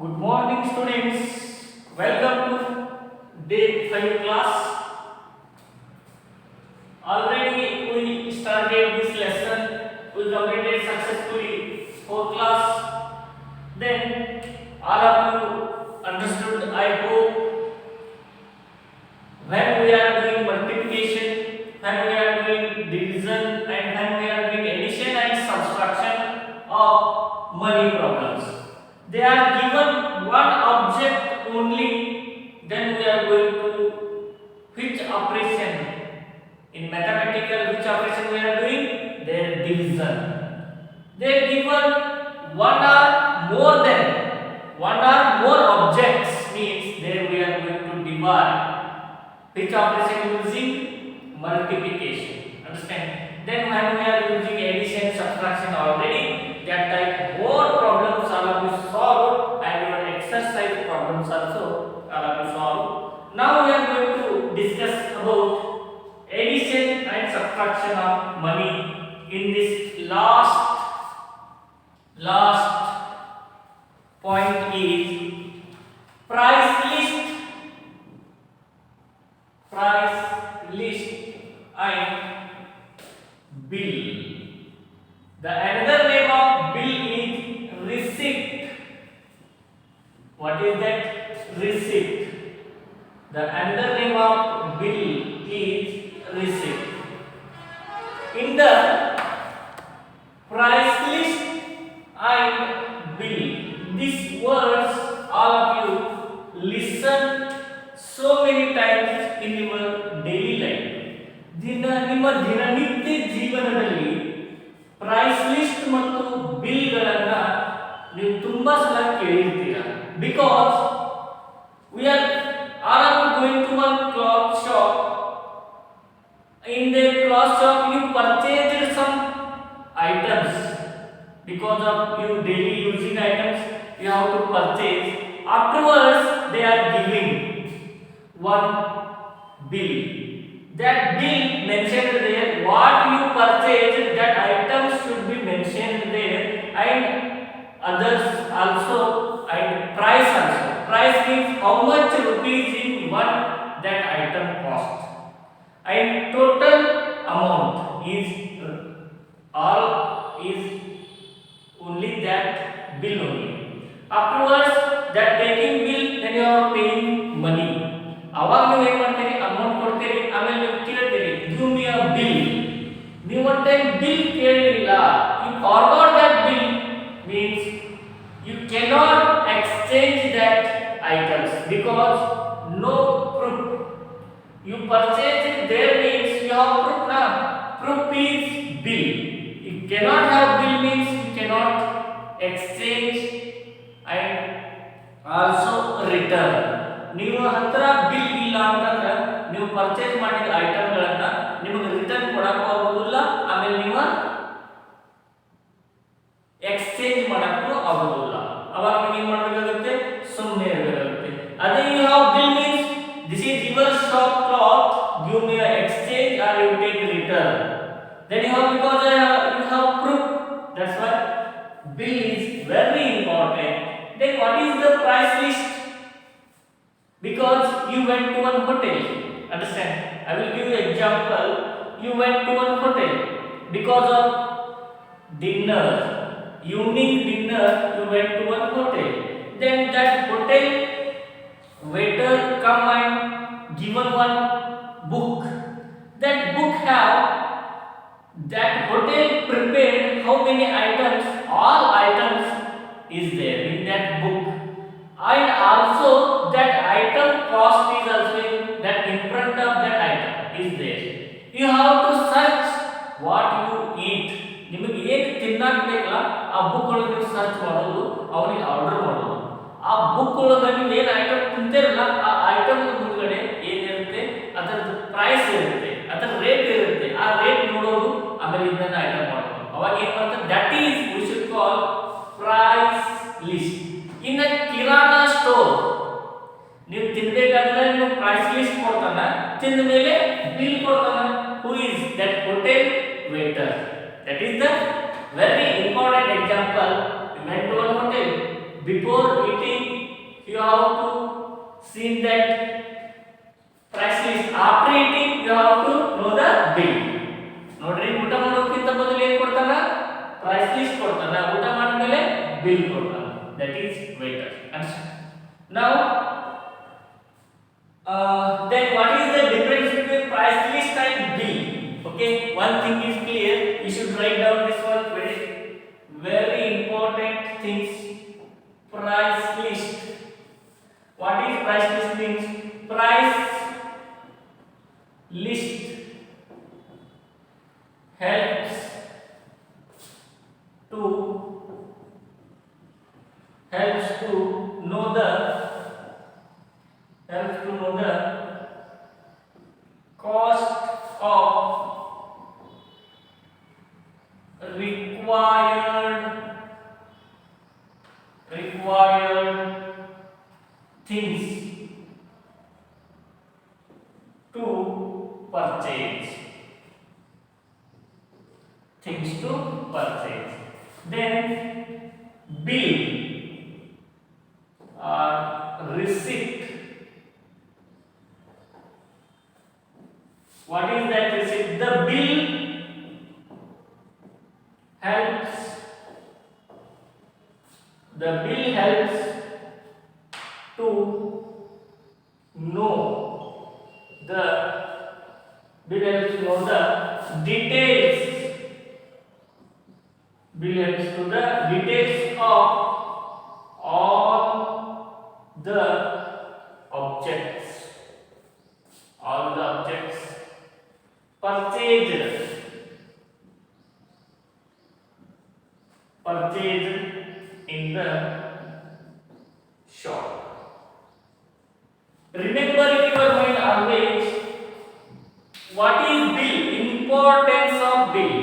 Good morning, students. Welcome to day 5 class. Already we started this lesson. We completed successfully 4 class. Then all of you understood, I hope, when we are doing multiplication, when we are doing division, and when we are doing addition and subtraction of money problems. They are given one object only, then we are going to which operation in mathematical, which operation we are doing? Their division. They are given one or more objects, means there we are going to divide. Which operation using? Multiplication. Understand? Then when we are using addition, subtraction already, that type more problems all of you solve, and your exercise problems also all of you solve. Now we are going to discuss about addition and subtraction of money in this last point is price list and bill. The another name of bill is receipt. What is that? Receipt. The another name of bill is receipt. In the price list and bill, these words all of you listen so many times in your daily life. ನಿಮ್ಮ ದಿನನಿತ್ಯ ಜೀವನದಲ್ಲಿ price list ಮತ್ತು ಬಿಲ್ಗಳನ್ನು ನೀವು ತುಂಬಾ ಸಲ ಕೇಳಿರ್ತೀರ. Because we are all going to one cloth shop. In the cloth shop you purchased some items. Because of you daily using items, you have to purchase. Afterwards they are giving one bill. That bill mentioned there what you purchased, that items should be mentioned there, and others also, and price also. Price means how much rupees in one that item cost, and total amount is all is only that bill only. Afterwards that taking bill, then you are paying money. ಅವಾಗ ನೀವು ಏನು ಮಾಡ್ತೀರಿ? Amount ಕೊಡ್ತೀರಿ, ಆಮೇಲೆ ನೀವು ಕೇಳ್ತೀರಿ give me a bill. ನೀವು one time bill ಕೇಳಲಿಲ್ಲ, you forgot that bill, means you cannot exchange that items because no proof. You purchase it there means you have proof. ನಾ proof is bill. You cannot have bill means you cannot exchange and also return. ನೀವು ಹತ್ರ bill ಇಲ್ಲ ಅಂತಂದ್ರೆ ನೀವು purchase ಮಾಡಿದ ಐಟಮ್ಗಳನ್ನ ನಿಮಗೆ return ಕೊಡಕ್ಕೂ ಆಗೋದಿಲ್ಲ, ಆಮೇಲೆ ನೀವು ಎಕ್ಸ್ಚೇಂಜ್ ಮಾಡಕ್ಕೂ ಆಗೋದಿಲ್ಲ. ಅವಾಗ ನೀವು ಏನು ಮಾಡಬೇಕಾಗುತ್ತೆ? ಸುಮ್ಮನೆ ಇರಬೇಕಾಗುತ್ತೆ. ಅದೇ you have bill means this is your shop cloth, give me exchange or you take return. Then you have because you have proof. That's why bill is very important. Then what is the price list? Because you went to one hotel. Understand? I will give you example. You went to one hotel because of dinner, evening dinner. You went to one hotel. Then that hotel waiter come and given one book. That book have that hotel prepared how many items? All items is there in that book, and also that item cost is also in that, in front of that item is there. You have to search what you eat. ನಿಮಗೆ ಏನು ತಿನ್ನಕ್ಕೆ ಬೇಕಲ್ಲ ಆ book ಒಳಗೆ ನೀವು search ಮಾಡೋದು, ಅವನಿಗೆ order ಮಾಡೋದು. ಆ ಬುಕ್ ಒಳಗೆ ನೀವು ಏನು ಐಟಮ್ ತಿಂತಿರಲ್ಲ ಆ ಐಟಮ್ ಮುಂದ್ಗಡೆ ಏನಿರುತ್ತೆ ಅದರ ಪ್ರೈಸ್ ಇರುತ್ತೆ, ಅದರ ರೇಟ್ ಇರುತ್ತೆ. ಆ ರೇಟ್ ನೋಡೋದು, ಆಮೇಲೆ ಇದನ್ನ ಐಟಮ್ ಮಾಡೋದು. ಅವಾಗ ಏನು ಮಾಡ್ತಾರೆ? That is we should call price list. In a kirana store ನೀವು ತಿನ್ಬೇಕಾದ್ರೆ ನೀವು ಪ್ರೈಸ್ ಲಿಸ್ಟ್ ಕೊಡ್ತಾನ, ತಿಂದ ಮೇಲೆ ಬಿಲ್ ಕೊಡ್ತಾನ. Who is that hotel waiter. That is the very important example. You went to one hotel. Before eating bill program, that is waiter. Understand? Now, then what is the difference between price list and bill? Okay, one thing is clear. You should write down this one. Very important things. Price list. What is price list means? Price list helps to know the cost of required things to purchase. Then bill or receipt. What is that receipt? The bill helps to know the details. Bill helps to the details of all the objects purchased in the shop. Remember in your mind always, what is bill? Importance of bill.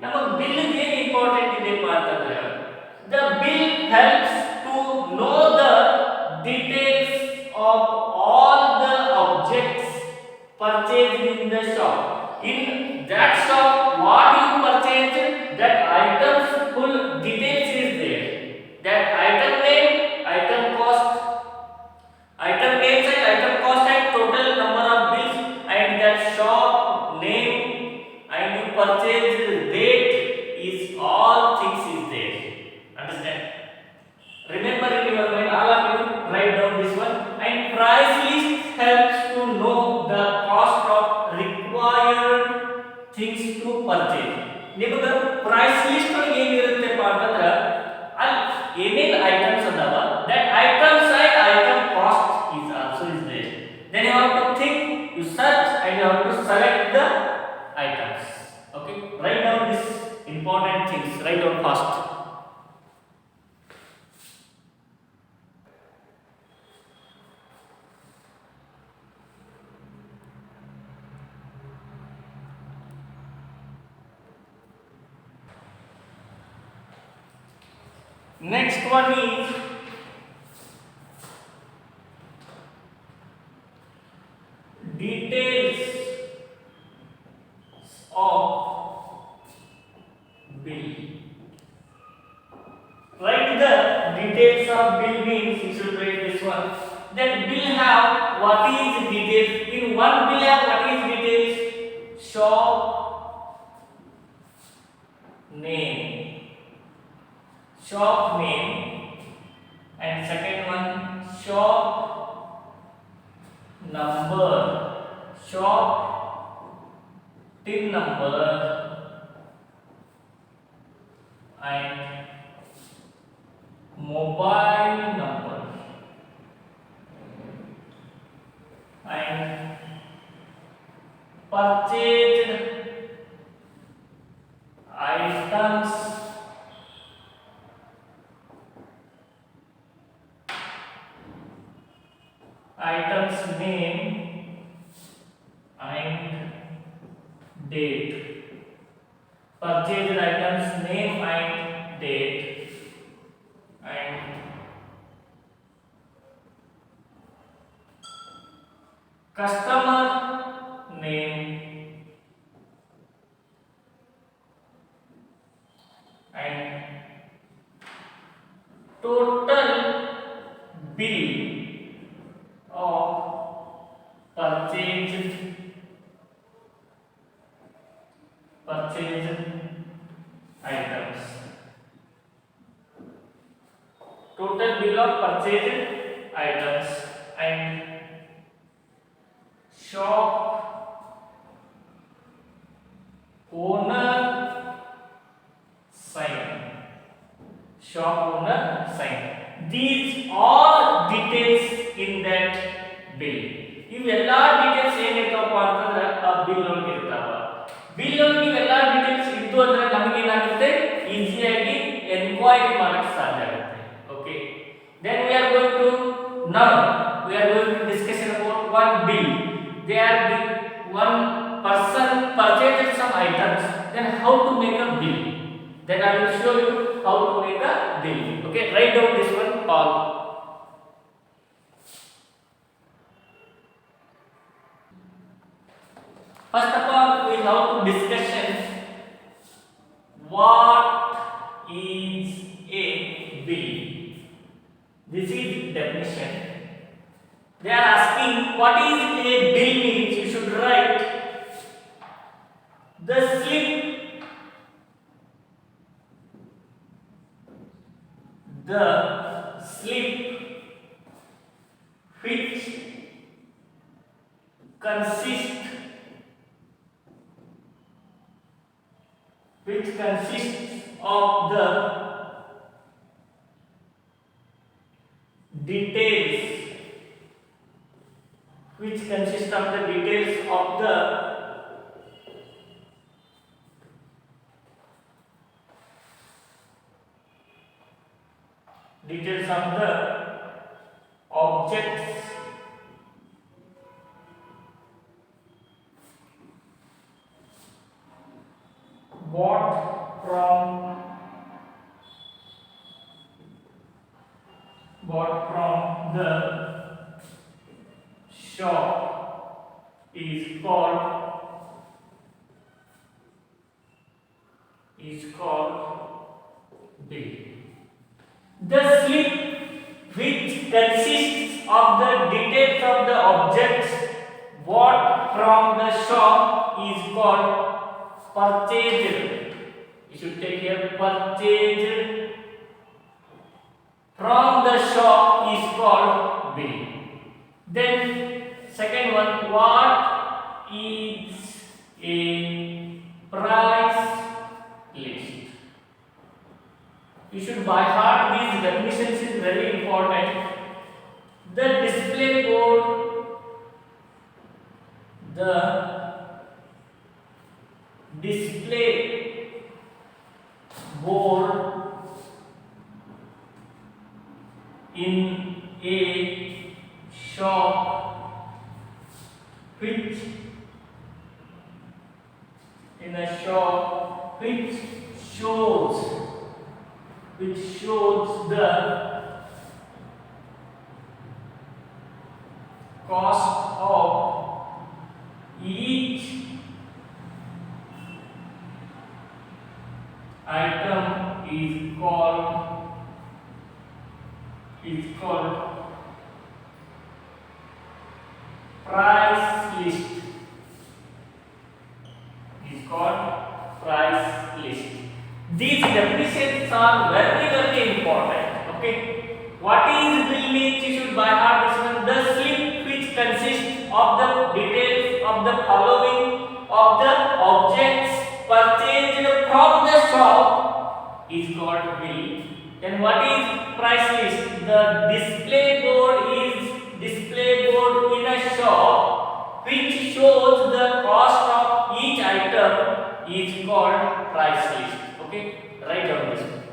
Now bill is very important in the part of the bill helps to know the details of all the objects purchased in the shop. In that shop, what you purchased, that item's full details is there. That item name, item cost, item names and item cost and total number of bills and that shop name and you purchase date is all things is there. Understand? Remember in your mind, all of you write down this one. And price list helps to know the cost of required things to purchase. ನಿಮಗೆ price list ಒಳಗೆ ಏನಿರುತ್ತಪ್ಪ ಅಂತಂದ್ರೆ ಅಲ್ಲಿ ಏನೇನು items ಅದಾವ that items and item cost is also is there. Then you have to think, you search and you have to select the items. Okay, write down this important things, write down fast. Next one is details of bill. Write the details of bill means you should write this one. That bill have what is details. In one bill have what is details? Shop name. And second one shop number, shop tin number and mobile number and purchased items name and date. Purchased items name and date and customer name and total bill of purchased items. total bill of purchased items, and shop owner sign. Shop owner sign. These all details in that bill. ಇವೆಲ್ಲ details ಏನಿರ್ತಾವಪ್ಪ ಅಂತಂದ್ರೆ ಆ bill ಒಳಗೆ ಇರ್ತಾವ. Bill ಒಳಗೆ ಇವೆಲ್ಲ details ಇದ್ದು ಅಂದ್ರೆ ನಮಗೆ ಏನಾಗುತ್ತೆ, ಈಸಿಯಾಗಿ ಎನ್ಕ್ವೈರಿ ಮಾಡಕ್ಕೆ ಸಾಧ್ಯ ಆಗುತ್ತೆ. Okay, then we are going to now we are going to discussion about one bill. They are the one person purchased some items, then how to make a bill. Then I will show you how to make a bill. Okay, write down this one all. First of all, we have to discussion what is a bill. This is definition. They are asking what is a bill means. You should write the slip, which consists of the details of the objects bought from the shop is called bill. The slip which consists of the details of the objects bought from the shop is called purchased. You should take here purchased from the shop is called bill. Then second one, what is a price list? You should by heart these definitions is very important. The display board in a shop which shows the cost of each item is called price list. These definitions are very important. Okay, what is bill means? You should by heart this one. The slip which consists of the details of the following of the objects purchased from the shop is called bill. Then what is price list? The display board in a shop which shows the cost of each item is called price list. Okay, write down this one.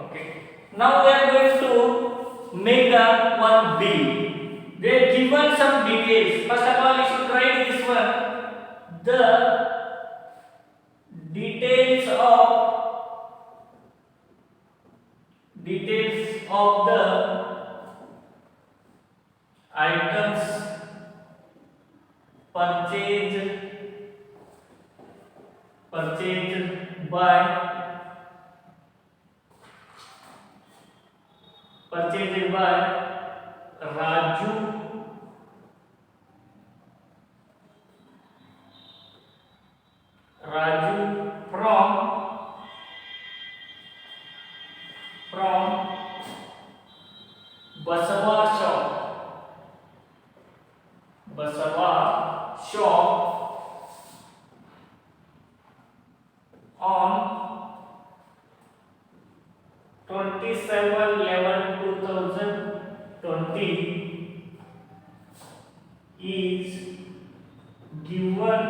Okay, now we are going to make a one bill. They are given some details. First of all, you should write this one. The details of the items purchased by Raju Raju from Basava shop on 27/11/2020 is given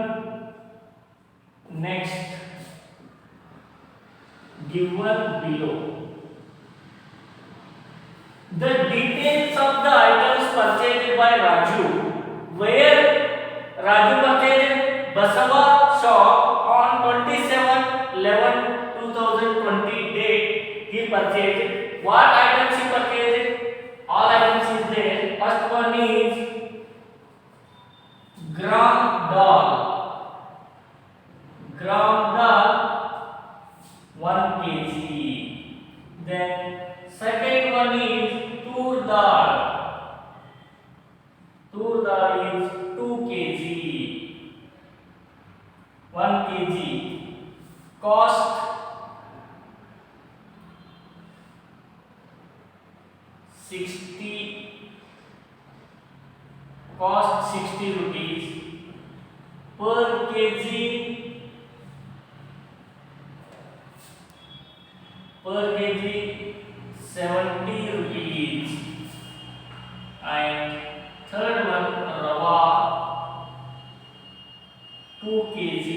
below. The details of the items purchased by Raju. Where Raju purchased Basava shop on 27/11/2020 date. He purchased what items he purchased? All items is there. First one is gram dal 1 kg. Then second one is tur dal is 2 kg. 1 kg. Cost 60 rupees per kg. Per kg 70 rupees. And third one rava 2 kg.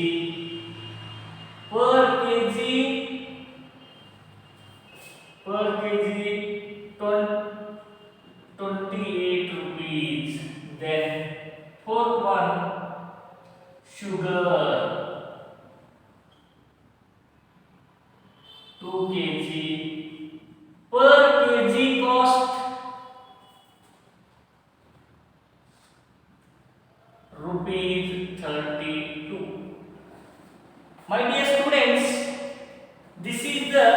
Per kg 28 rupees. Then fourth one sugar 2 kg. Per kg cost rupees 32. My dear students, this is the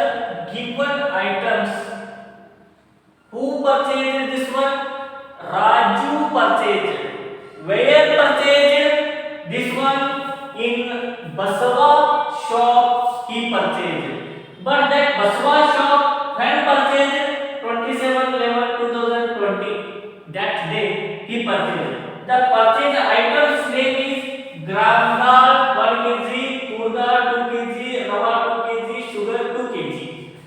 given items. Who purchased this one? Raju purchased. Where purchased? This one in Basava shop he purchased. But that Basava shop when purchased 27/11/2020 that day he purchased. The purchased items name is gram dal 1 kg, tur dal 2 kg, rava 2 kg, sugar 2 kg.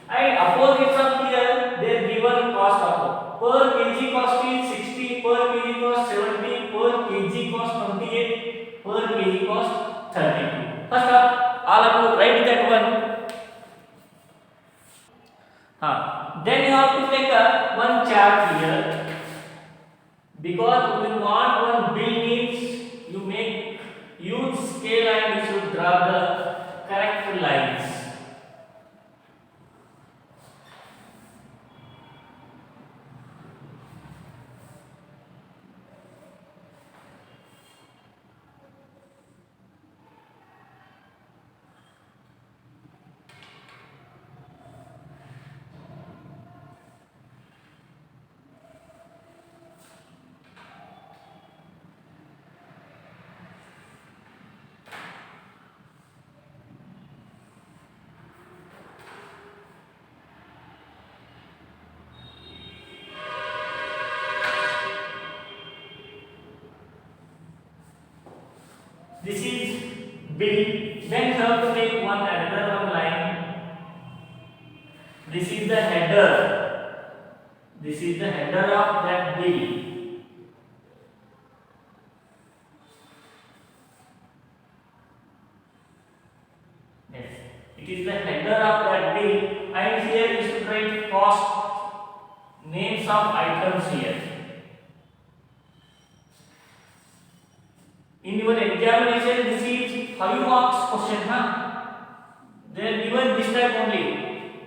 And opposites of here they given cost of per kg cost is 60, per kg cost 70, per kg cost 28, per kg cost 32. First up, all of you write that one. Then you have to take one chart here, because we want one bill means you make huge scale and you should draw the correct lines. This is bill. Then you have to take another one line. This is the header. This is the header of that bill. Yes, it is the header of that bill. And here you should write cost, names of items here. In your examination, this is 5 marks question, They are given this type only.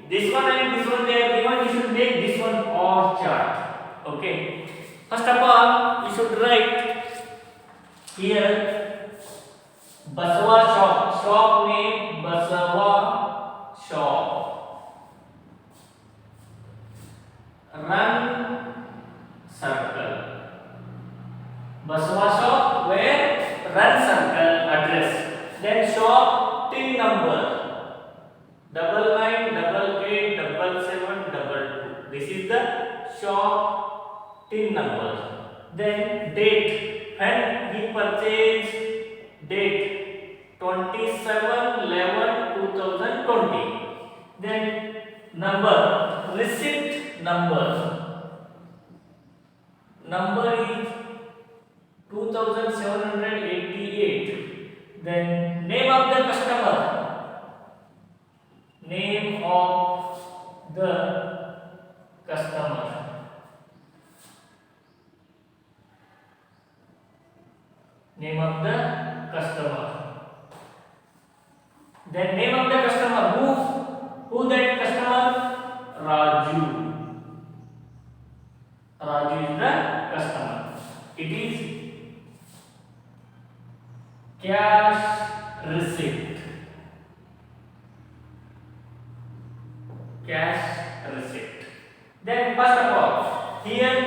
This one and this one they are given. You should make this one or chart. Okay. First of all, you should write here Basava shop. Shop name Basava shop. Run circle. Basava shop where? Run circle address. Then shop Then date, when he purchased, date 27/11/2020. Then number, receipt number is 2788. Then name of the customer, name of the customer, name of the customer. Then name of the customer, who that customer? Raju. Raju is the customer. It is cash receipt. Cash receipt. Then first of all, here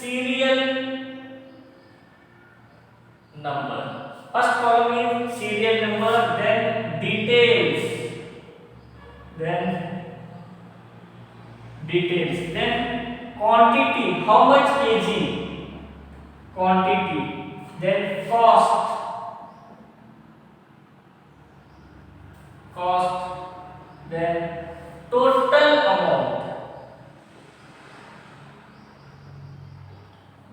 serial number. First column is serial number, then details, then quantity, how much kg, quantity, then cost, then total amount.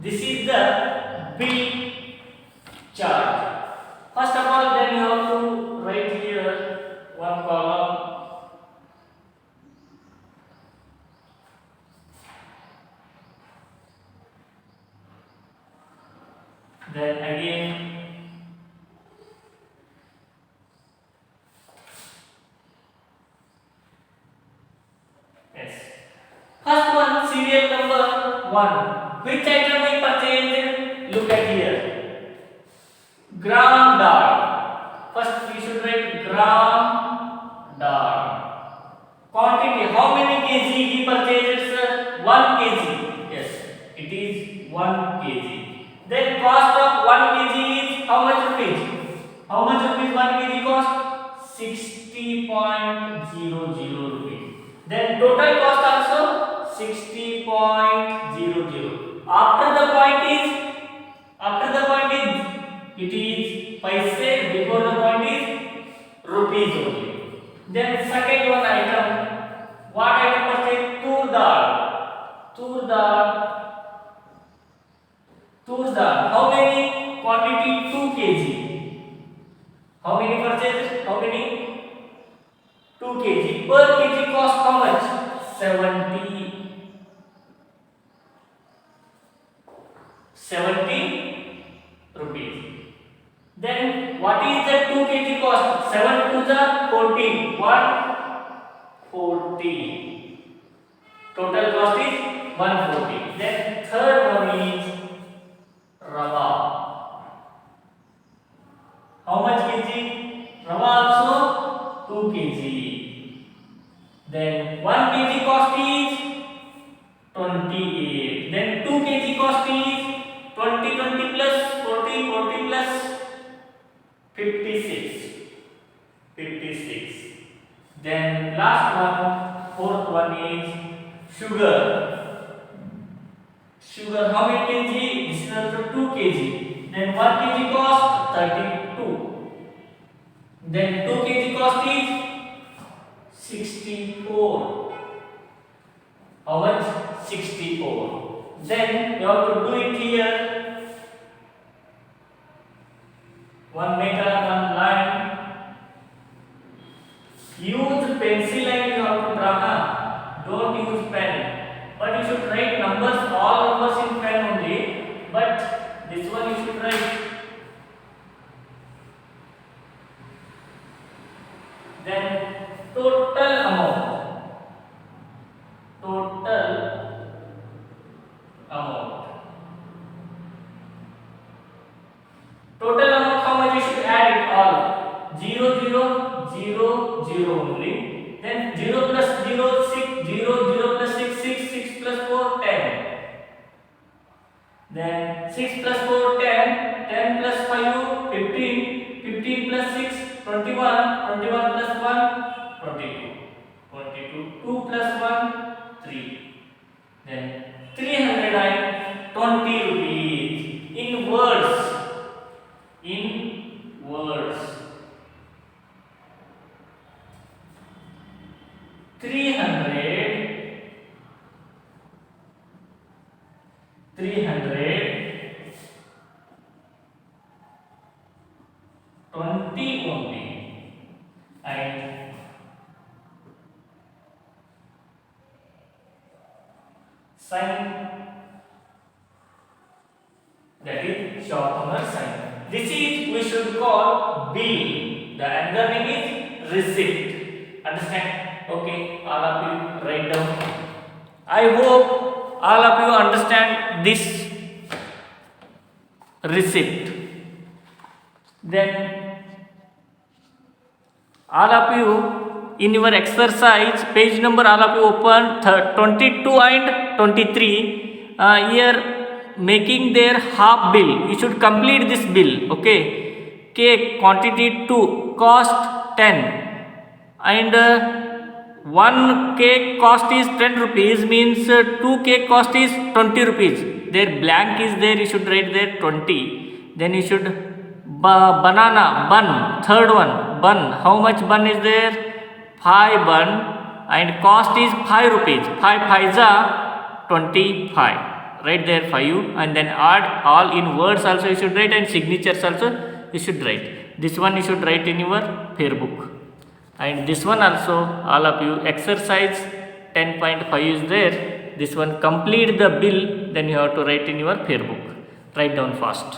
This is the bill chart. First of all, then you have to write here one column, then again yes. First one, serial number 1. Which item we purchased? Look at here. Gram dal. First we should write gram dal. Quantity, how many kg he purchased, sir? 1 kg. Yes, it is 1 kg. Then cost of 1 kg is how much rupees? How much rupees 1 kg cost? 60.00 rupees. Then total cost also 60.00. After the point is it is paise, before the point is rupees only. Then second one item, what item purchased? Tur dal. How many quantity? 2 kg. How many purchased? How many? 2 kg. Per kg cost how much? 70 rupees. Then what is the 2 kg cost? 7 to the 14. What? 40. Total cost is 140. Then third one is rava. How much kg? Rava also 2 kg. Then 1 kg cost is 28. Then 2 kg cost is 20 plus 40 plus 56. Then last one, fourth one is sugar. How many kg? This is also 2 kg. Then 1 kg cost 32. Then 2 kg cost is 64. How much? 64. Then you have to do it here. One meter, one line. Use pencil and you have to draw. Don't use pen. But you should write numbers, all numbers in pen only. But this one you should write. Then total amount. Total amount, how much you should add it all? 0, 0, 0, 0 only. Then 0 plus 0, 6, 0, 0 plus 6, 6, 6 plus 4, 10. Then 6 plus 4, 10, 10 plus 5, 15, 15 plus 6, 21, 21 plus 1, 22, 2 plus 1, 3. Then 320 rupees. words. 300, 20 only, and sign, that is shortener sign. This is we should call bill. The another name is receipt. Understand? Okay, all of you write down. I hope all of you understand this receipt. Then all of you in your exercise page number, all of you open 22 and 23. Here making their half bill. You should complete this bill. Okay, cake quantity 2, cost 10, and 1 cake cost is 10 rupees, means 2 cake cost is 20 rupees. There blank is there, you should write there 20. Then you should banana bun, third one bun. How much bun is there? 5 bun, and cost is 5 rupees. 5 5 is 25. Write there 5, and then add all in words also you should write, and signatures also you should write. This one you should write in your fair book, and this one also all of you exercise 10.5 is there. This one complete the bill, then you have to write in your fair book. Write down fast.